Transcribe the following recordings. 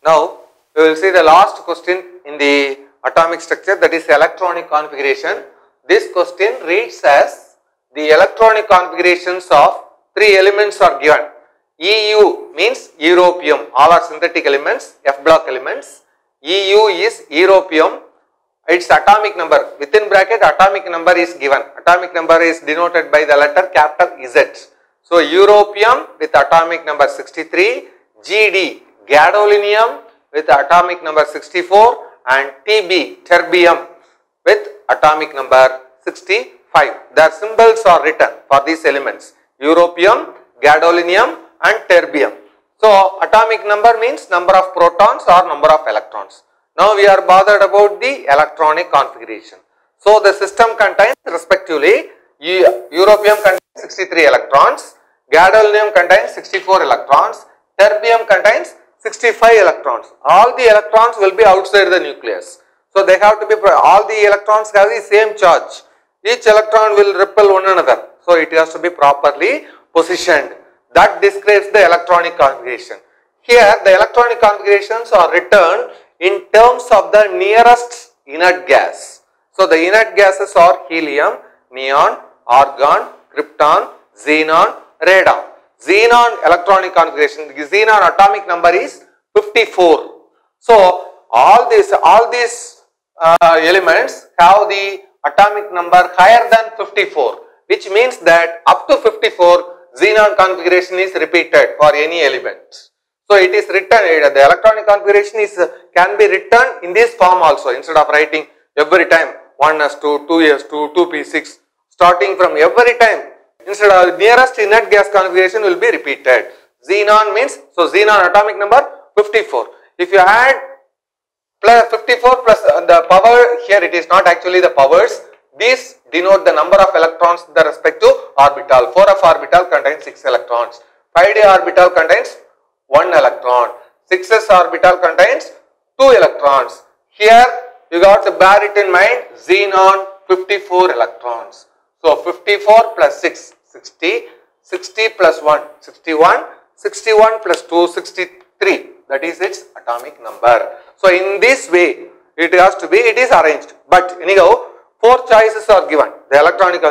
Now, we will see the last question in the atomic structure, that is electronic configuration. This question reads as the electronic configurations of three elements are given. EU means europium, all are synthetic elements, F block elements. EU is europium, its atomic number, within bracket atomic number is given. Atomic number is denoted by the letter capital Z. So, europium with atomic number 63, GD, gadolinium with atomic number 64 and TB, terbium with atomic number 65. Their symbols are written for these elements, europium, gadolinium and terbium. So, atomic number means number of protons or number of electrons. Now, we are bothered about the electronic configuration. So, the system contains respectively, europium contains 63 electrons, gadolinium contains 64 electrons, terbium contains 65 electrons. All the electrons will be outside the nucleus. So, they have to be, all the electrons have the same charge. Each electron will repel one another. So, it has to be properly positioned. That describes the electronic configuration. Here, the electronic configurations are written in terms of the nearest inert gas. So, the inert gases are helium, neon, argon, krypton, xenon, radon. Xenon electronic configuration, the xenon atomic number is 54. So, all these elements have the atomic number higher than 54, which means that up to 54 xenon configuration is repeated for any element. So, it is written, the electronic configuration can be written in this form also, instead of writing every time 1s2, 2s2, 2p6, starting from every time, instead of nearest inert gas configuration will be repeated. Xenon means, so xenon atomic number 54. If you add plus 54 plus the power, here it is not actually the powers, these denote the number of electrons in the respective orbital. 4f orbital contains 6 electrons, 5d orbital contains 1 electron, 6s orbital contains 2 electrons. Here you got to bear it in mind, xenon 54 electrons. So, 54 plus 6, 60, 60 plus 1, 61, 61 plus 2, 63, that is its atomic number. So, in this way it has to be, it is arranged, but anyhow 4 choices are given. The electronic,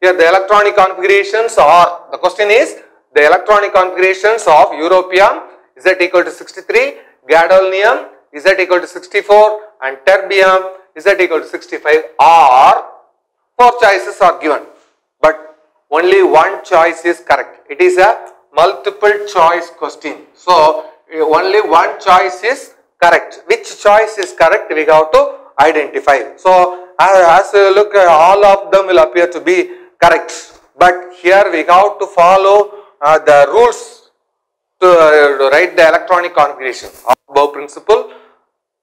here the electronic configurations are, the question is the electronic configurations of europium, is that equal to 63, gadolinium, is that equal to 64 and terbium, is that equal to 65, or 4 choices are given, but only one choice is correct. It is a multiple choice question. So, only one choice is correct. Which choice is correct we have to identify. So, as you look, all of them will appear to be correct, but here we have to follow the rules to write the electronic configuration. Aufbau principle,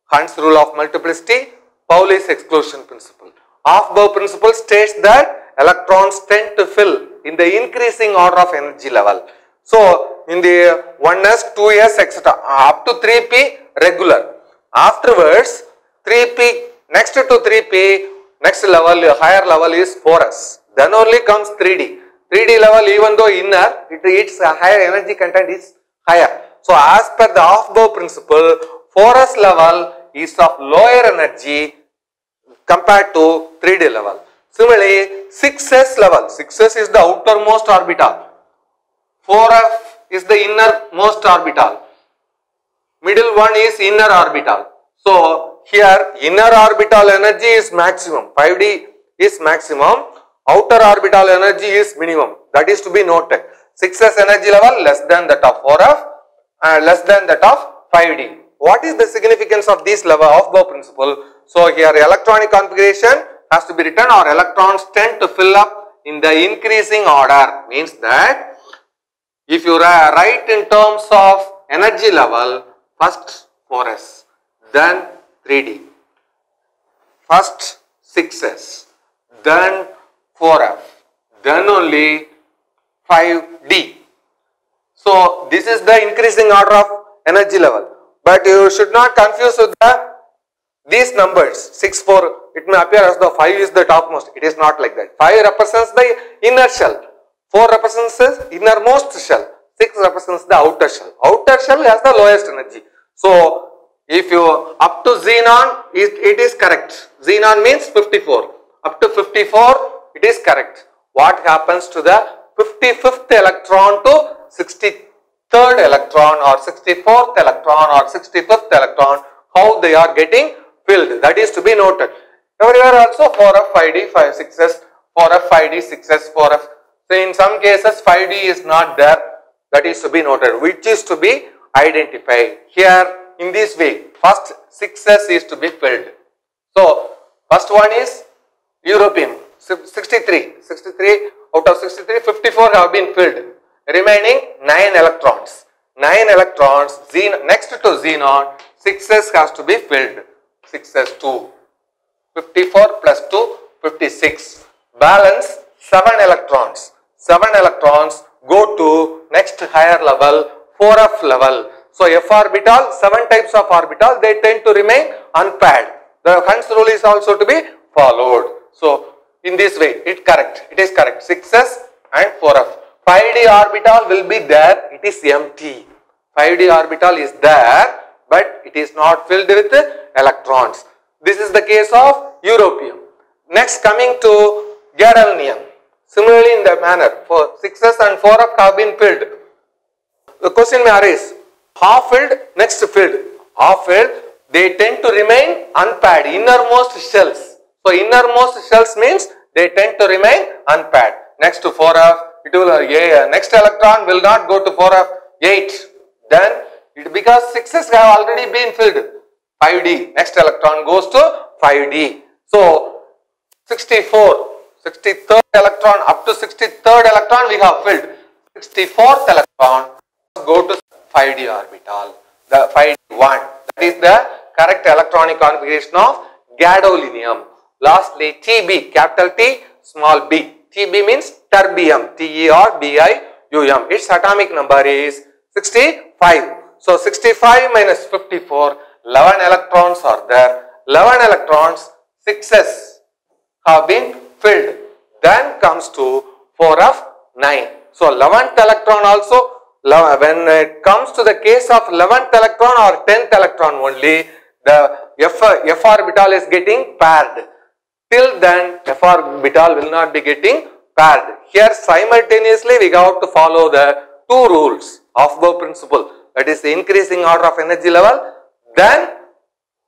Hund's rule of multiplicity, Pauli's exclusion principle. Aufbau principle states that electrons tend to fill in the increasing order of energy level. So, in the 1s, 2s, etc. up to 3p regular. Afterwards, 3p, next to 3p, next level, higher level is 4s. Then only comes 3d. 3d level, even though inner, its higher energy content is higher. So, as per the Aufbau principle, 4s level is of lower energy compared to 3d level. Similarly, 6s level, 6s is the outermost orbital, 4f is the innermost orbital, middle one is inner orbital. So, here inner orbital energy is maximum, 5d is maximum, outer orbital energy is minimum, that is to be noted. 6s energy level less than that of 4f and less than that of 5d. What is the significance of this level of Aufbau principle? So, here electronic configuration has to be written, or electrons tend to fill up in the increasing order, means that if you write in terms of energy level, first 4s, then 3d, first 6s, then 4f, then only 5d. So, this is the increasing order of energy level, but you should not confuse with these numbers. 6, 4, it may appear as though 5 is the topmost. It is not like that. 5 represents the inner shell, 4 represents the innermost shell, 6 represents the outer shell. Outer shell has the lowest energy. So, If you up to xenon, it is correct. Xenon means 54. Up to 54, it is correct. What happens to the 55th electron to 63rd electron or 64th electron or 65th electron? How they are getting filled? That is to be noted. Everywhere also 4f, 5d, 6s, 4f, 5d, 6s, 4f. So in some cases 5d is not there. That is to be noted, which is to be identified. Here in this way, first 6s is to be filled. So first one is European, 63 out of 63, 54 have been filled. Remaining 9 electrons. 9 electrons, next to xenon, 6s has to be filled. 6s 2. 54 plus 2, 56. Balance 7 electrons. 7 electrons go to next higher level, 4f level. So f orbital, 7 types of orbital, they tend to remain unpaired. The Hund's rule is also to be followed. So in this way, it is correct. 6s and 4f. 5d orbital will be there, it is empty. 5d orbital is there, but it is not filled with electrons. This is the case of Europium. Next, coming to gadolinium. Similarly in the manner, for 6s and 4f have been filled. The question may arise, half filled, next filled. Half filled, they tend to remain unpaired, innermost shells. So innermost shells means they tend to remain unpaired. Next to 4f, it will next electron will not go to 4f, 8. Then because 6s have already been filled, 5d, next electron goes to 5d. So 63rd electron, up to 63rd electron we have filled. 64th electron go to 5d orbital, the 5d1. That is the correct electronic configuration of gadolinium. Lastly, Tb, capital T, small b. Tb means terbium, T-E-R-B-I-U-M. Its atomic number is 65. So 65 minus 54, 11 electrons are there. 11 electrons, 6s have been filled. Then comes to 4f, 9. So 11th electron also, when it comes to the case of 11th electron or 10th electron only, the f orbital is getting paired. Till then, f orbital will not be getting paired. Here simultaneously we have to follow the two rules of Bohr principle. That is the increasing order of energy level, then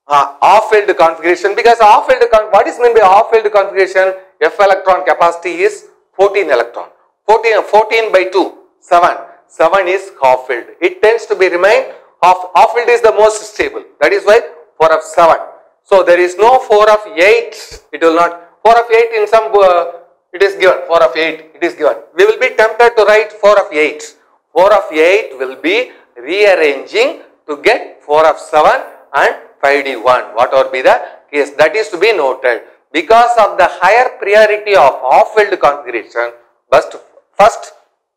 off-field configuration. Because what is meant by off-field configuration? F electron capacity is 14 electron. 14 by 2, 7. 7 is half-filled. It tends to be remain half-filled is the most stable. That is why 4 of 7. So there is no 4 of 8. It will not. 4 of 8 in some it is given. 4 of 8 it is given. We will be tempted to write 4 of 8. 4 of 8 will be rearranging to get 4 of 7 and 5d1. What would be the case? That is to be noted. Because of the higher priority of off-field configuration, first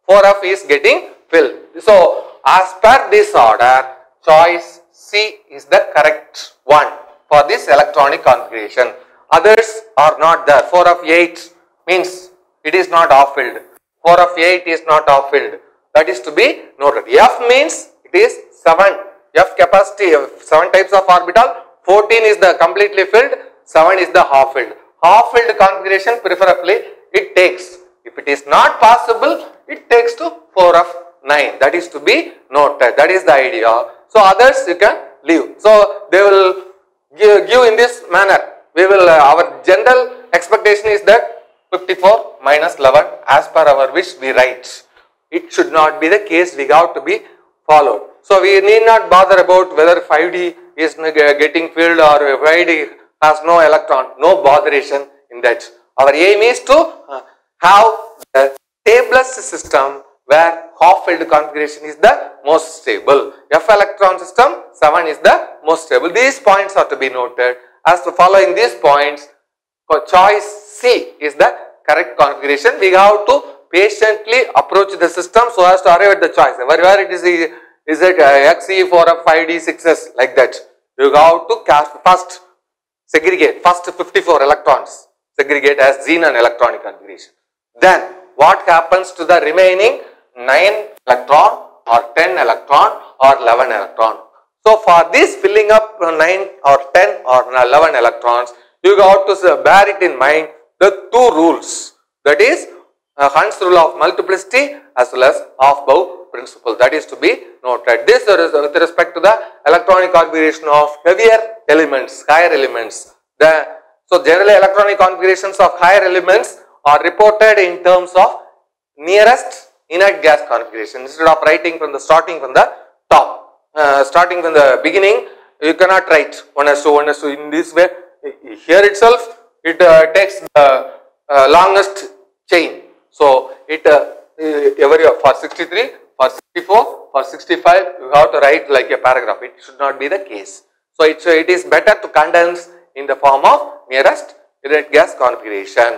4f is getting filled. So as per this order, choice C is the correct one for this electronic configuration. Others are not there. 4 of 8 means it is not off-filled. 4 of 8 is not off-filled. That is to be noted. F means it is 7. F capacity, 7 types of orbital. 14 is the completely filled. 7 is the half-filled. Half-filled configuration preferably it takes. If it is not possible, it takes to 4 of 9. That is to be noted. That is the idea. So others you can leave. So they will give in this manner. We will our general expectation is that 54 minus 11 as per our wish we write. It should not be the case. We have to be followed. So we need not bother about whether 5d is getting filled or 5d has no electron. No botheration in that. Our aim is to have the stablest system where half-filled configuration is the most stable. F electron system 7 is the most stable. These points are to be noted. As to following these points, choice C is the correct configuration. We have to patiently approach the system so as to arrive at the choice. Where it is it XE 4 of 5D 6s like that. You have to first segregate first 54 electrons segregate as xenon electronic configuration. Then what happens to the remaining 9 electron or 10 electron or 11 electron? So for this filling up 9 or 10 or 11 electrons, you have to bear it in mind the two rules, that is Hund's rule of multiplicity as well as Aufbau principle, that is to be noted. This is with respect to the electronic configuration of heavier elements, higher elements. So generally electronic configurations of higher elements are reported in terms of nearest inert gas configuration. Instead of writing from the starting from the top, starting from the beginning, you cannot write 1:1:2 in this way. Here itself it takes the longest chain. So it for 63, for 64, for 65 you have to write like a paragraph. It should not be the case. So it is better to condense in the form of nearest inert gas configuration.